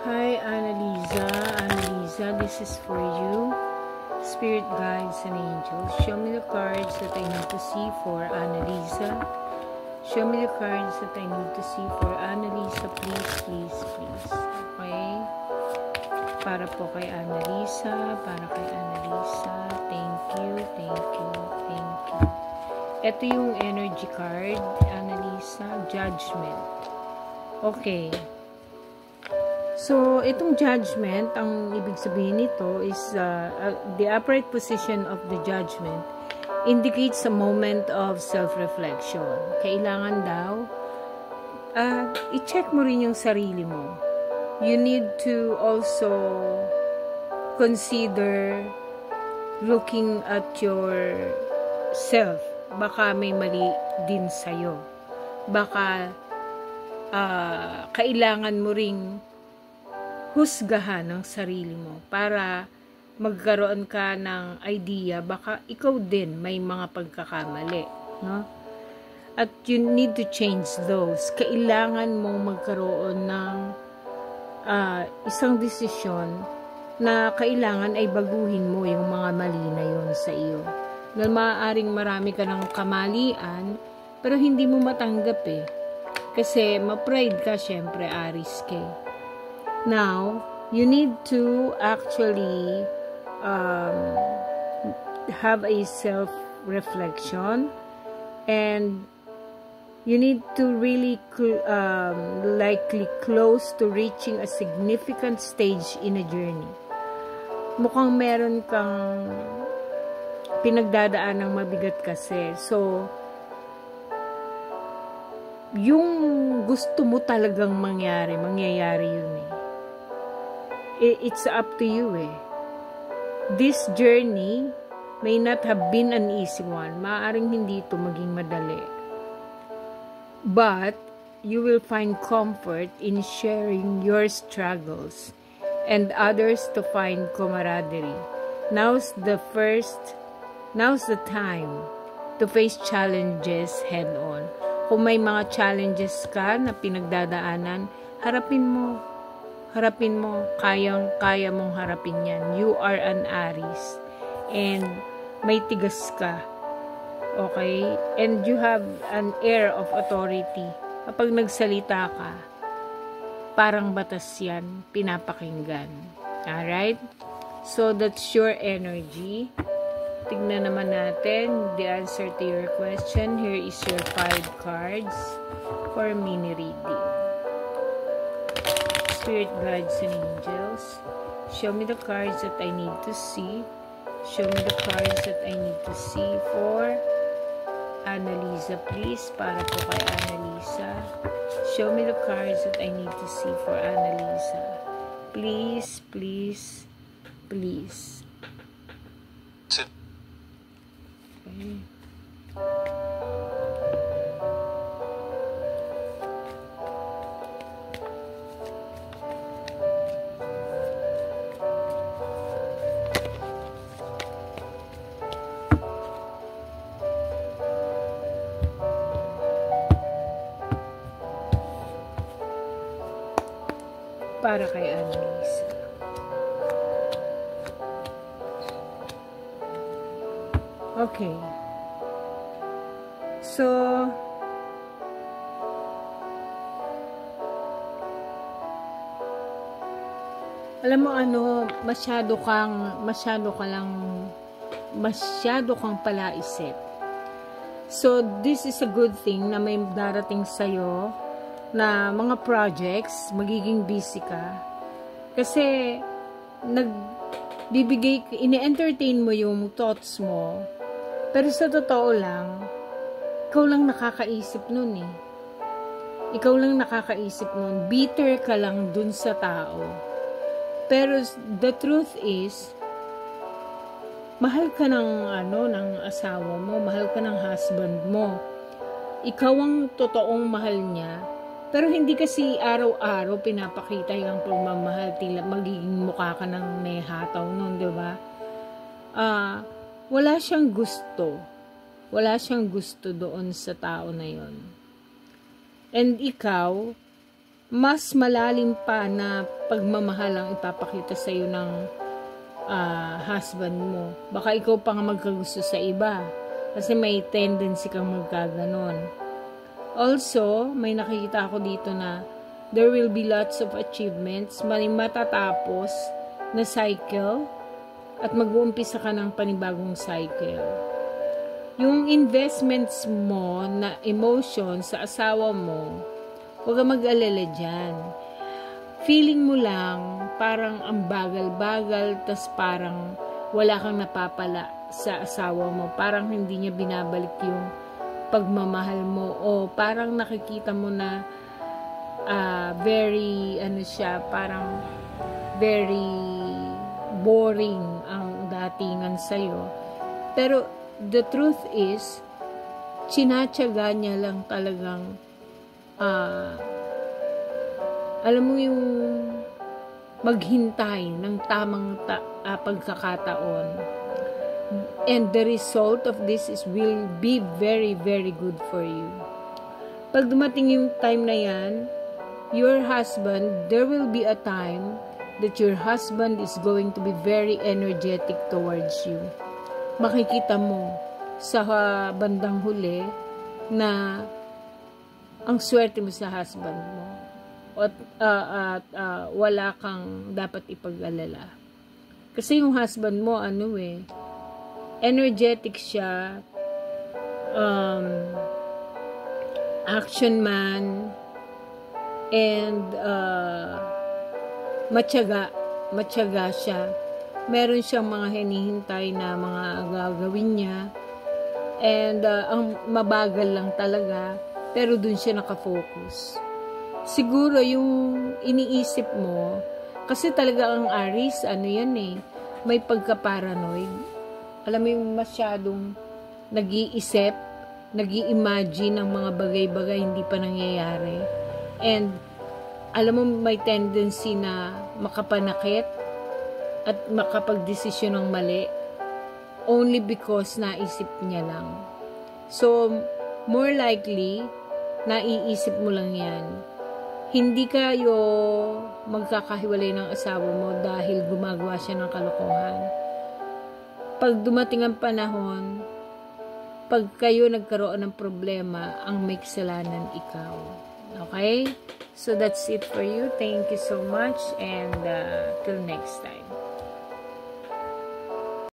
Hi, Annalisa. Annalisa, this is for you. Spirit guides and angels, show me the cards that I need to see for Annalisa. Show me the cards that I need to see for Annalisa, please, please, please. Okay? Para po kay Annalisa, para kay Annalisa. Thank you, thank you, thank you. Ito yung energy card, Annalisa, Judgment. Okay. So, itong judgment, ang ibig sabihin nito is the upright position of the judgment indicates a moment of self-reflection. Kailangan daw, i-check mo rin yung sarili mo. You need to also consider looking at yourself. Baka may mali din sa'yo. Baka kailangan mo ring husgahan ng sarili mo para magkaroon ka ng idea, baka ikaw din may mga pagkakamali, no? At you need to change those. Kailangan mong magkaroon ng isang desisyon na kailangan ay baguhin mo yung mga mali na yun sa iyo. Na maaaring marami ka ng kamalian, pero hindi mo matanggap eh. Kasi ma-pride ka, syempre, Aries ka. Now, you need to actually have a self-reflection, and you need to really likely close to reaching a significant stage in a journey. Mukhang meron kang pinagdadaan ng mabigat kasi. So, yung gusto mo talagang mangyayari yun eh. It's up to you eh. This journey may not have been an easy one. Maaaring hindi ito maging madali. But, you will find comfort in sharing your struggles and others to find camaraderie. Now's the time to face challenges head on. Kung may mga challenges ka na pinagdadaanan, harapin mo, kaya mong harapin yan. You are an Aries, and may tigas ka, okay? And you have an air of authority. Kapag nagsalita ka, parang batas yan, pinapakinggan. Alright? So, that's your energy. Tignan naman natin the answer to your question. Here is your 5 cards for mini reading. Spirit guides and angels, show me the cards that I need to see. Show me the cards that I need to see for Annalisa, please, para po kay Annalisa. Show me the cards that I need to see for Annalisa. Please, please, please. Okay. Para kay Annalisa. Okay. So, alam mo ano, masyado kang palaisip. So, this is a good thing na may darating sa'yo na mga projects, magiging busy ka. Kasi, ini-entertain mo yung thoughts mo. Pero sa totoo lang, ikaw lang nakakaisip nun eh. Ikaw lang nakakaisip nun. Bitter ka lang dun sa tao. Pero, the truth is, mahal ka ng asawa mo, mahal ka ng husband mo. Ikaw ang totoong mahal niya. Pero hindi kasi araw-araw pinapakita yung pagmamahal, tila magiging mukha ka ng may hataw nun, di ba? Wala siyang gusto. Wala siyang gusto doon sa tao na yon. And ikaw, mas malalim pa na pagmamahal ang ipapakita sa iyo ng husband mo. Baka ikaw pa nga magkagusto sa iba kasi may tendency kang magkaganon. Also, may nakikita ako dito na there will be lots of achievements, may matatapos na cycle at mag-uumpisa ka ng panibagong cycle. Yung investments mo na emotion sa asawa mo, huwag kang mag-alala dyan. Feeling mo lang, parang ang bagal-bagal, tas parang wala kang napapala sa asawa mo. Parang hindi niya binabalik yung pagmamahal mo. O parang nakikita mo na very, parang very boring ang datingan sa'yo. Pero the truth is, tsinatsaga niya lang talagang alam mo yung maghintay ng tamang pagkakataon. And the result of this will be very, very good for you. Pag dumating yung time na yan, your husband, there will be a time that your husband is going to be very energetic towards you. Makikita mo sa bandang huli na ang swerte mo sa husband mo. At wala kang dapat ipag-alala. Kasi yung husband mo, energetic siya, action man, and matyaga siya. Meron siyang mga hinihintay na mga gagawin niya, and ang mabagal lang talaga, pero dun siya nakafocus. Siguro yung iniisip mo, kasi talaga ang Aries, may pagka-paranoid. Alam mo yung masyadong nag-iisip, nag-i-imagine ng mga bagay-bagay hindi pa nangyayari. And alam mo may tendency na makapanakit at makapag-desisyon ng mali only because naisip niya lang. So, more likely, naiisip mo lang yan. Hindi kayo magkakahiwalay ng asawa mo dahil gumagawa siya ng kalokohan. Pag dumating ang panahon, pag kayo nagkaroon ng problema, ang may kasalanan ikaw. Okay? So that's it for you. Thank you so much and till next time.